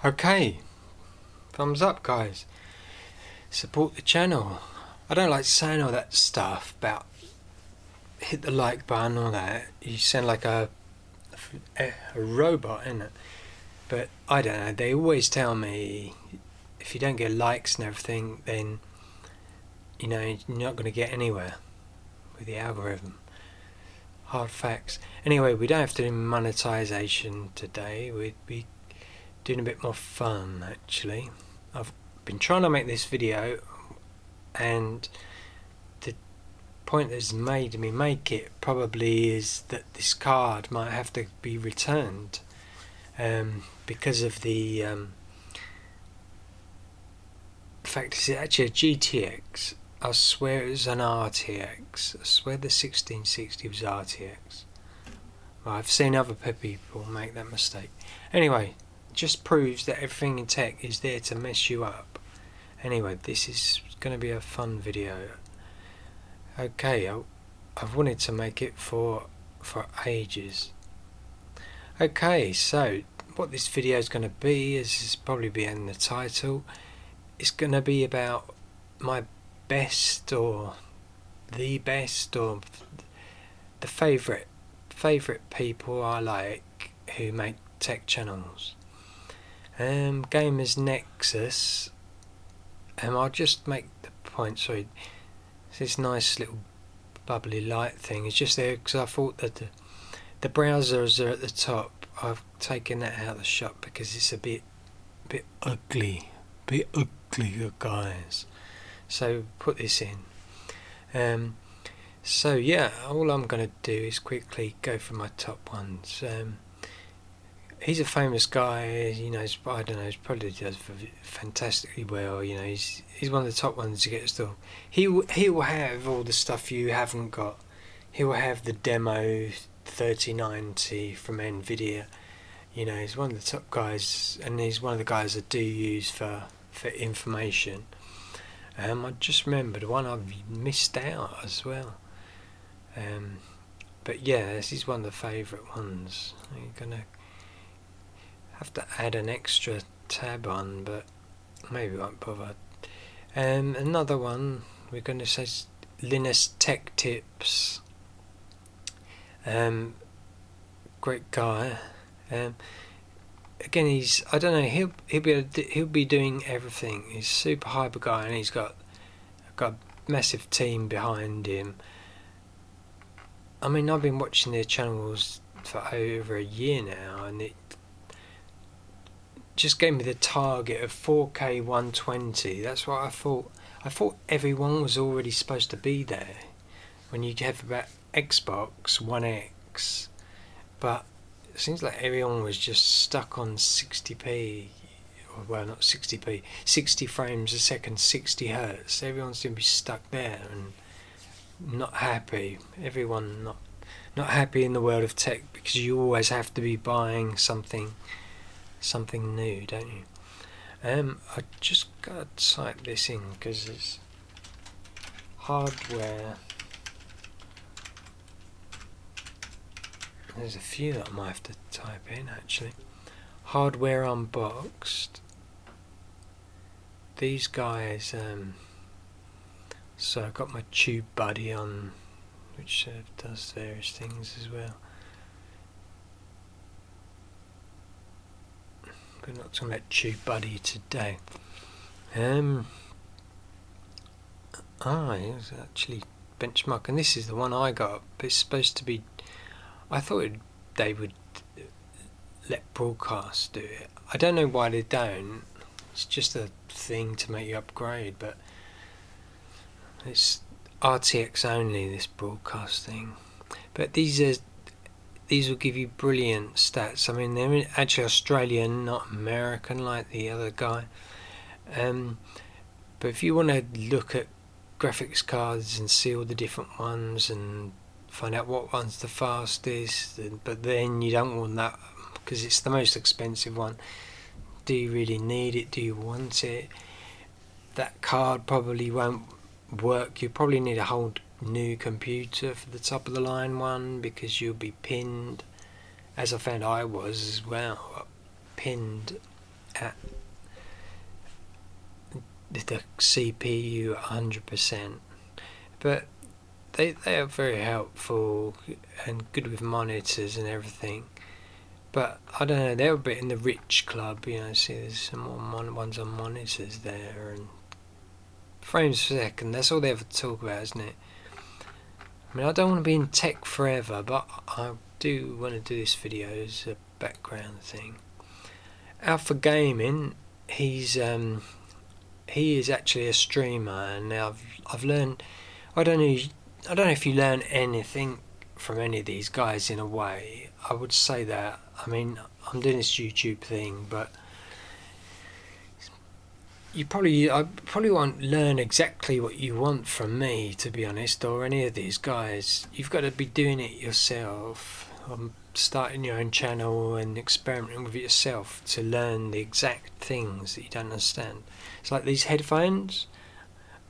Okay, thumbs up guys, support the channel. I don't like saying all that stuff about hit the like button or that. You sound like a robot, innit? But I don't know, they always tell me if you don't get likes and everything, then you know you're not going to get anywhere with the algorithm. Hard facts. Anyway, we don't have to do monetization today. We'd be doing a bit more fun actually. I've been trying to make this video, and the point that's made me make it probably is that this card might have to be returned because of the fact it's actually a GTX. I swear it was an RTX. I swear the 1660 was RTX. Well, I've seen other people make that mistake. Anyway, it just proves that everything in tech is there to mess you up. Anyway, this is going to be a fun video. Okay, I've wanted to make it for ages. Okay, so what this video is going to be, as is probably be in the title, it's going to be about my best or the best or the favourite people I like who make tech channels. Gamers Nexus. I'll just make the point. Sorry, this nice little bubbly light thing is just there because I thought that the browsers are at the top. I've taken that out of the shot because it's a bit ugly, guys. So put this in. So yeah, all I'm going to do is quickly go for my top ones. He's a famous guy, you know. I don't know. He probably does fantastically well. You know, he's one of the top ones to get still. He will have all the stuff you haven't got. He will have the demo 3090 from Nvidia. You know, he's one of the top guys, and he's one of the guys I do use for information. I just remembered one I've missed out as well. But yeah, this is one of the favourite ones. You're gonna have to add an extra tab on, but maybe won't bother. Another one we're going to say is Linus Tech Tips. Great guy. Again, I don't know. He'll be doing everything. He's a super hyper guy, and he's got a massive team behind him. I mean, I've been watching their channels for over a year now, and it just gave me the target of 4K 120. That's what I thought. I thought everyone was already supposed to be there when you have about Xbox One X, but it seems like everyone was just stuck on 60p, or well, not 60p, 60 frames a second, 60 hertz. Everyone seemed to be stuck there and not happy. Everyone not happy in the world of tech, because you always have to be buying something new, don't you? I just gotta type this in because it's hardware. There's a few that I might have to type in actually. Hardware Unboxed. These guys. So I've got my Tube Buddy on, which does various things as well. We're not talking about Tube Buddy today. It was actually Benchmark, and this is the one I got. It's supposed to be. I thought they would let broadcast do it. I don't know why they don't. It's just a thing to make you upgrade, but it's RTX only, this broadcast thing. But these will give you brilliant stats. I mean, they're actually Australian, not American like the other guy. But if you want to look at graphics cards and see all the different ones and find out what one's the fastest, but then you don't want that because it's the most expensive one. Do you really need it? Do you want it? That card probably won't work. You probably need a whole new computer for the top of the line one, because you'll be pinned, as I found I was as well, pinned at the CPU 100%, but they are very helpful and good with monitors and everything. But I don't know, they're a bit in the rich club, you know. See, there's some more ones on monitors there, and frames per second, that's all they ever talk about, isn't it? I mean, I don't want to be in tech forever, but I do want to do this video as a background thing. Alpha Gaming, he is actually a streamer, and I've learned. I don't know if you learn anything from any of these guys in a way. I would say that. I mean, I'm doing this YouTube thing, but I probably won't learn exactly what you want from me, to be honest, or any of these guys. You've got to be doing it yourself, starting your own channel and experimenting with it yourself to learn the exact things that you don't understand. It's like these headphones.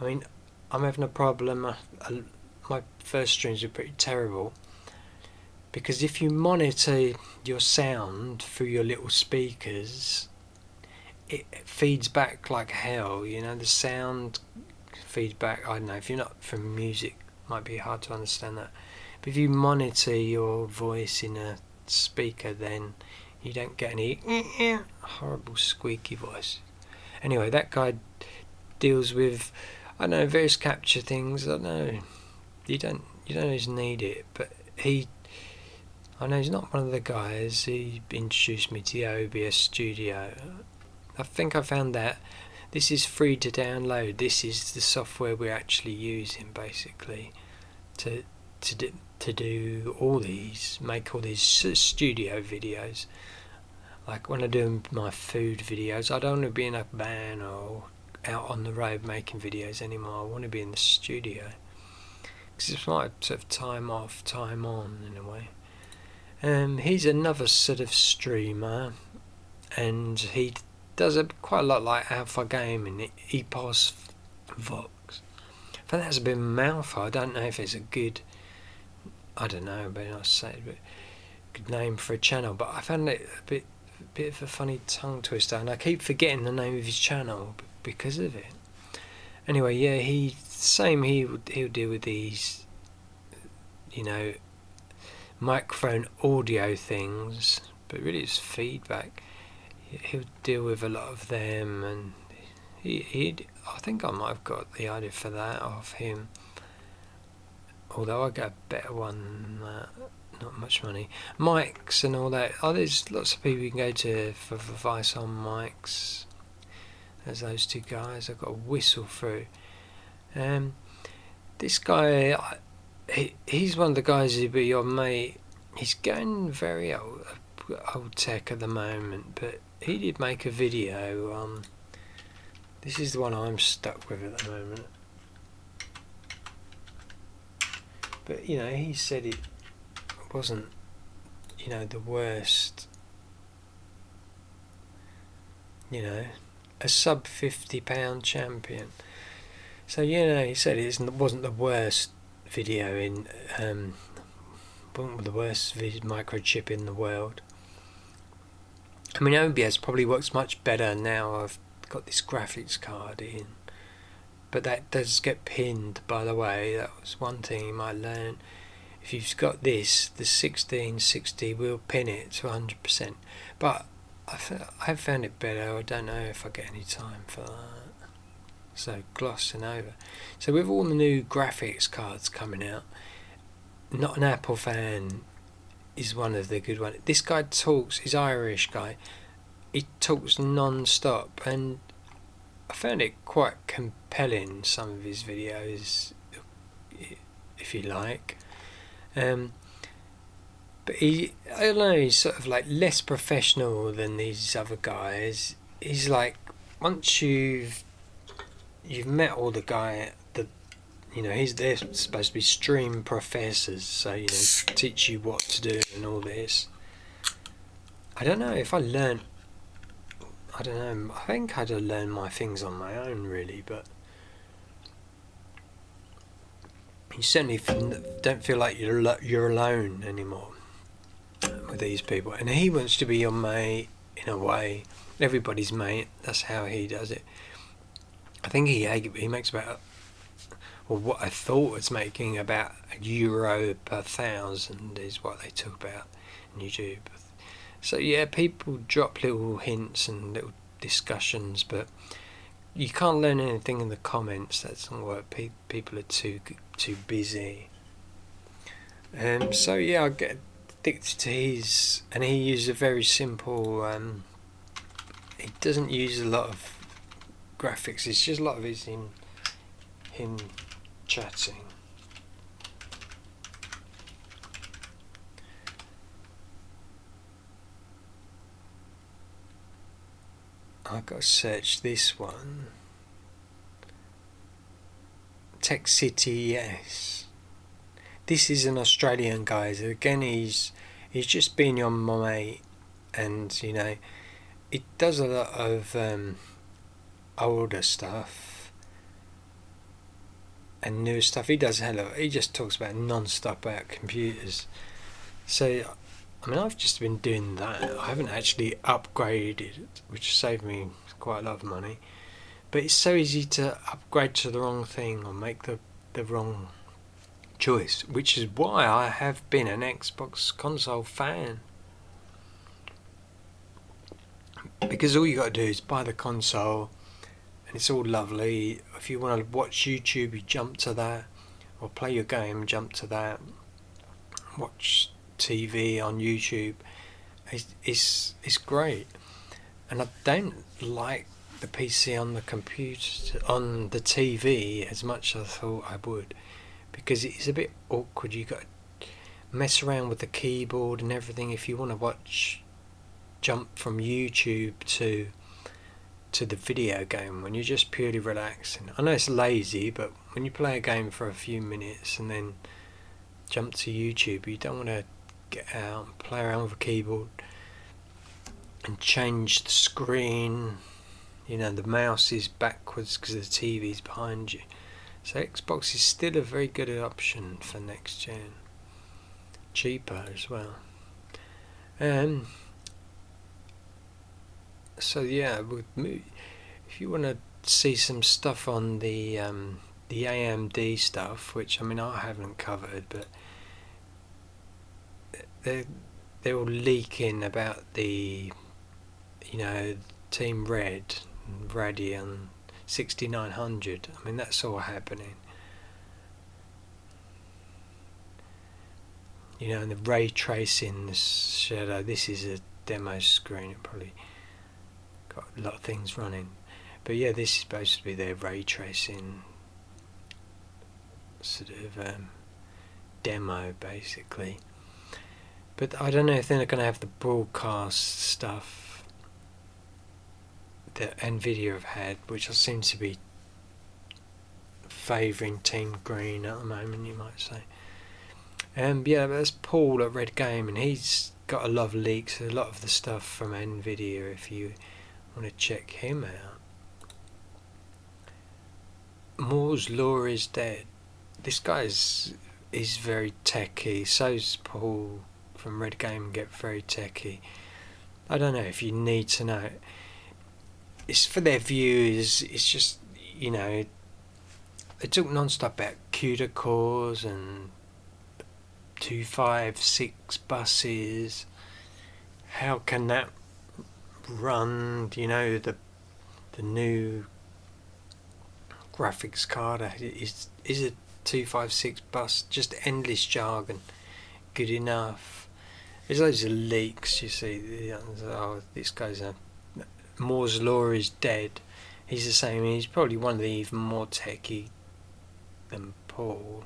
I mean, I'm having a problem. My first streams were pretty terrible, because if you monitor your sound through your little speakers, it feeds back like hell, you know. The sound feedback, I don't know, if you're not from music, it might be hard to understand that, but if you monitor your voice in a speaker, then you don't get any horrible squeaky voice. Anyway, that guy deals with, I don't know, various capture things. I don't know, you don't always need it, but I know he's not one of the guys. He introduced me to the OBS Studio. I think I found that this is free to download. This is the software we're actually using, basically, to do all these, make all these studio videos. Like when I do my food videos, I don't want to be in a van or out on the road making videos anymore. I want to be in the studio, because it's my sort of time off, time on in a way. He's another sort of streamer, and he does quite a lot like Alpha Gaming, Epos Vox. I think that's a bit of a mouthful. I don't know if it's a good, I don't know, but I say it, but good name for a channel. But I found it a bit of a funny tongue twister, and I keep forgetting the name of his channel because of it. Anyway, yeah, he'll deal with these, you know, microphone audio things, but really it's feedback. He'll deal with a lot of them, and I think I might have got the idea for that off him, although I got a better one than that. Not much money. Mics and all that. Oh, there's lots of people you can go to for advice on mics. There's those two guys. I've got a whistle through. This guy, he's one of the guys who'd be your mate. He's going very old tech at the moment, but he did make a video. This is the one I'm stuck with at the moment. But you know, he said it wasn't, you know, the worst. You know, a sub £50 champion. So you know, he said it wasn't the worst video in, wasn't the worst microchip in the world. I mean, OBS probably works much better now. I've got this graphics card in, but that does get pinned, by the way. That was one thing you might learn. If you've got this, the 1660 will pin it to 100%. But I've found it better. I don't know if I get any time for that. So glossing over. So with all the new graphics cards coming out, not an Apple fan is one of the good ones. This guy talks, he's Irish guy. He talks non-stop, and I found it quite compelling, some of his videos, if you like. But I don't know, he's sort of like less professional than these other guys. He's like, once you've met all the guy, you know, they're supposed to be stream professors, so, you know, teach you what to do and all this. I don't know if I learned, I don't know, I think I'd have learned my things on my own, really, but you certainly don't feel like you're alone anymore with these people. And he wants to be your mate in a way. everybody's mate. That's how he does it. I think he makes about, or what I thought was making about €1 per 1,000 is what they talk about on YouTube. So yeah, people drop little hints and little discussions, but you can't learn anything in the comments. That's not what people are too busy. So yeah, I get addicted to his, and he uses a very simple. He doesn't use a lot of graphics. It's just a lot of his him chatting. I've got to search this one. Tech City, yes. This is an Australian guy. Again, he's just been on my mate, and you know, it does a lot of older stuff and newer stuff. He does hello. He just talks about non-stop about computers. So I mean, I've just been doing that. I haven't actually upgraded, which saved me quite a lot of money. But it's so easy to upgrade to the wrong thing or make the wrong choice, which is why I have been an Xbox console fan. Because all you got to do is buy the console, and it's all lovely. If you want to watch YouTube, you jump to that, or play your game, jump to that. Watch TV on YouTube. It's great, and I don't like the PC on the computer, on the TV, as much as I thought I would, because it's a bit awkward. You got to mess around with the keyboard and everything if you want to jump from YouTube to the video game when you're just purely relaxing. I know it's lazy, but when you play a game for a few minutes and then jump to YouTube, you don't want to get out and play around with a keyboard and change the screen. You know, the mouse is backwards because the TV's behind you. So Xbox is still a very good option for next gen. Cheaper as well. So yeah, if you want to see some stuff on the AMD stuff, which I mean I haven't covered, but they're all leaking about the, you know, Team Red and Radeon 6900. I mean, that's all happening. You know, and the ray tracing, the shadow. This is a demo screen. It probably got a lot of things running, but yeah, this is supposed to be their ray tracing sort of demo, basically. But I don't know if they're going to have the broadcast stuff that Nvidia have had, which seems to be favouring Team Green at the moment, you might say. Yeah, that's Paul at Red Game, and he's got a lot of leaks, a lot of the stuff from Nvidia, if you want to check him out. Moore's Law is dead. This guy is very techy. So's Paul from Red Game, get very techy. I don't know if you need to know. It's for their viewers. It's just, you know, they talk non-stop about CUDA cores and 256 buses. How can that run? You know, the new graphics card is a 256 bus just endless jargon good enough? There's loads of leaks, you see. Oh, this guy's Moore's Law is dead. He's the same. He's probably one of the even more techie than Paul,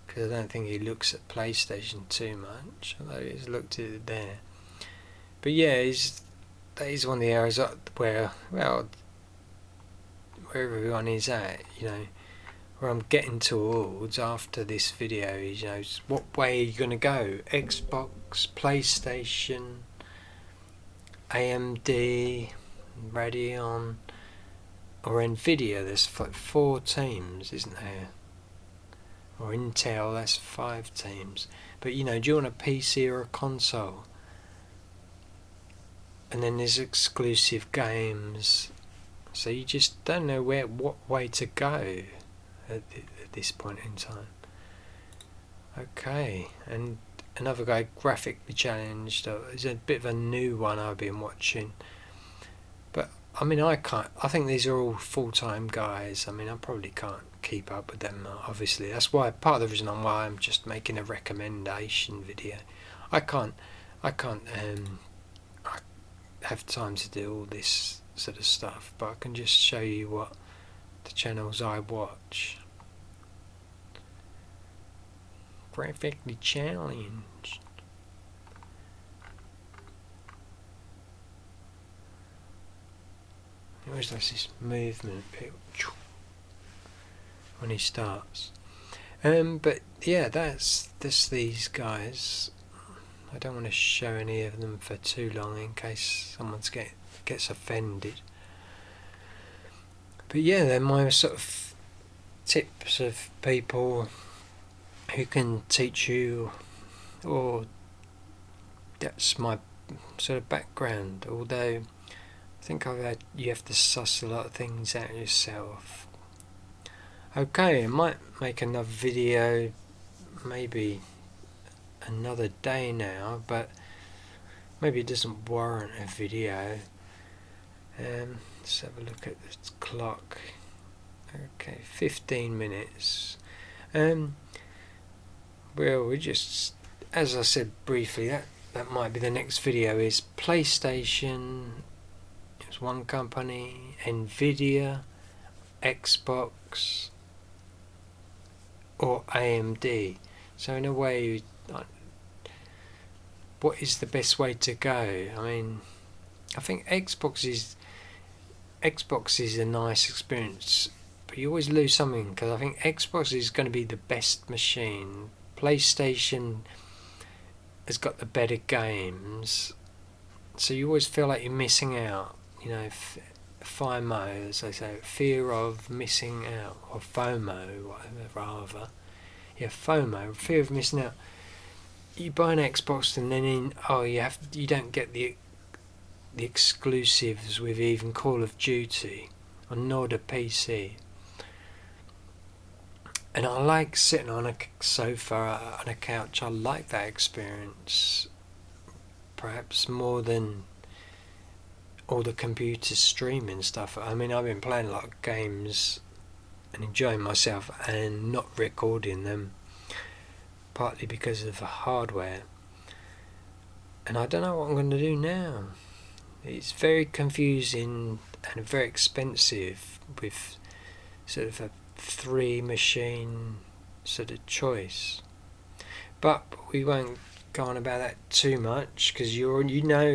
because I don't think he looks at PlayStation too much, although he's looked at it there. But yeah, that is one of the areas where, well, where everyone is at, you know, where I'm getting towards after this video is, you know, what way are you going to go? Xbox, PlayStation, AMD, Radeon, or Nvidia? There's like 4 teams, isn't there? Or Intel, that's 5 teams. But you know, do you want a PC or a console? and then there's exclusive games, so you just don't know what way to go at this point in time. Okay, and another guy, Graphically Challenged, is a bit of a new one I've been watching. But I mean, I think these are all full-time guys. I mean, I probably can't keep up with them, obviously. That's why, part of the reason why I'm just making a recommendation video. I can't I have time to do all this sort of stuff, but I can just show you what the channels I watch. Graphically Challenged. He always does this movement bit when he starts. But yeah, that's these guys. I don't want to show any of them for too long in case someone gets offended. But yeah, they're my sort of tips of people who can teach you, or that's my sort of background. Although I think you have to suss a lot of things out yourself. Okay, I might make another video, maybe another day now, but maybe it doesn't warrant a video. Let's have a look at the clock. Okay, 15 minutes. Well, we just, as I said briefly, that might be the next video. Is PlayStation, it's one company, Nvidia, Xbox, or AMD. So in a way, what is the best way to go? I mean, I think Xbox is a nice experience, but you always lose something, because I think Xbox is going to be the best machine. PlayStation has got the better games, so you always feel like you're missing out. You know, FOMO, as they say, fear of missing out, or FOMO, whatever, rather. Yeah, FOMO, fear of missing out. You buy an Xbox and then you don't get the exclusives with even Call of Duty, or nor the PC. And I like sitting on a sofa, on a couch. I like that experience, perhaps more than all the computer streaming stuff. I mean, I've been playing a lot of games and enjoying myself and not recording them, partly because of the hardware. And I don't know what I'm going to do now. It's very confusing and very expensive, with sort of a 3 machine sort of choice. But we won't go on about that too much, because most of you know,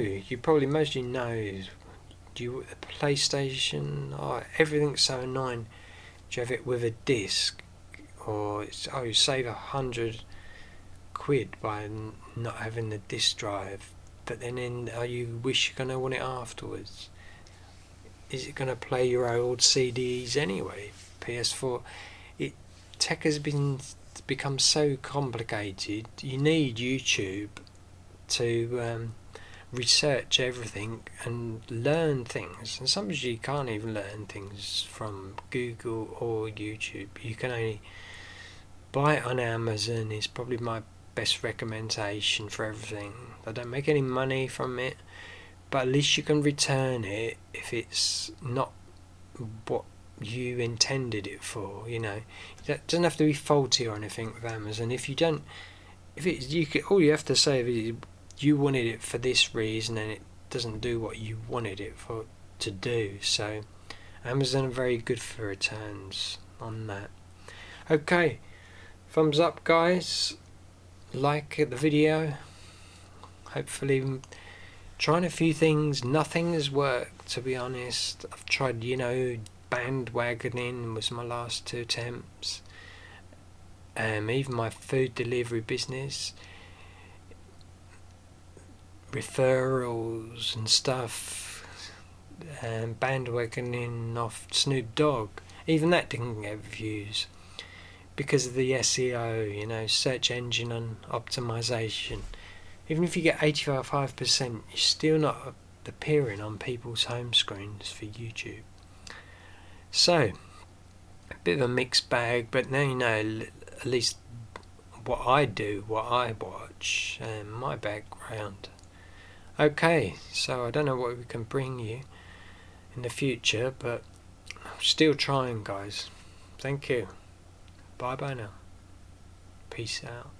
the PlayStation, everything's so annoying. Do you have it with a disc, or you save £100 by not having the disc drive, but then you wish you're going to want it afterwards. Is it going to play your old CDs anyway? PS4, tech has become so complicated. You need YouTube to research everything and learn things, and sometimes you can't even learn things from Google or YouTube. You can only buy it on Amazon. Is probably my best recommendation for everything. I don't make any money from it, but at least you can return it if it's not what you intended it for. You know, it doesn't have to be faulty or anything with Amazon. All you have to say is you wanted it for this reason, and it doesn't do what you wanted it to do. So Amazon are very good for returns on that. Okay, thumbs up, guys. Like the video. Hopefully, trying a few things. Nothing has worked, to be honest. I've tried, bandwagoning was my last 2 attempts. Even my food delivery business, referrals and stuff, and bandwagoning off Snoop Dogg. Even that didn't get views because of the SEO, search engine and optimization. Even if you get 85%, you're still not appearing on people's home screens for YouTube. So, a bit of a mixed bag, but now you know at least what I do, what I watch, and my background. Okay, so I don't know what we can bring you in the future, but I'm still trying, guys. Thank you. Bye bye now. Peace out.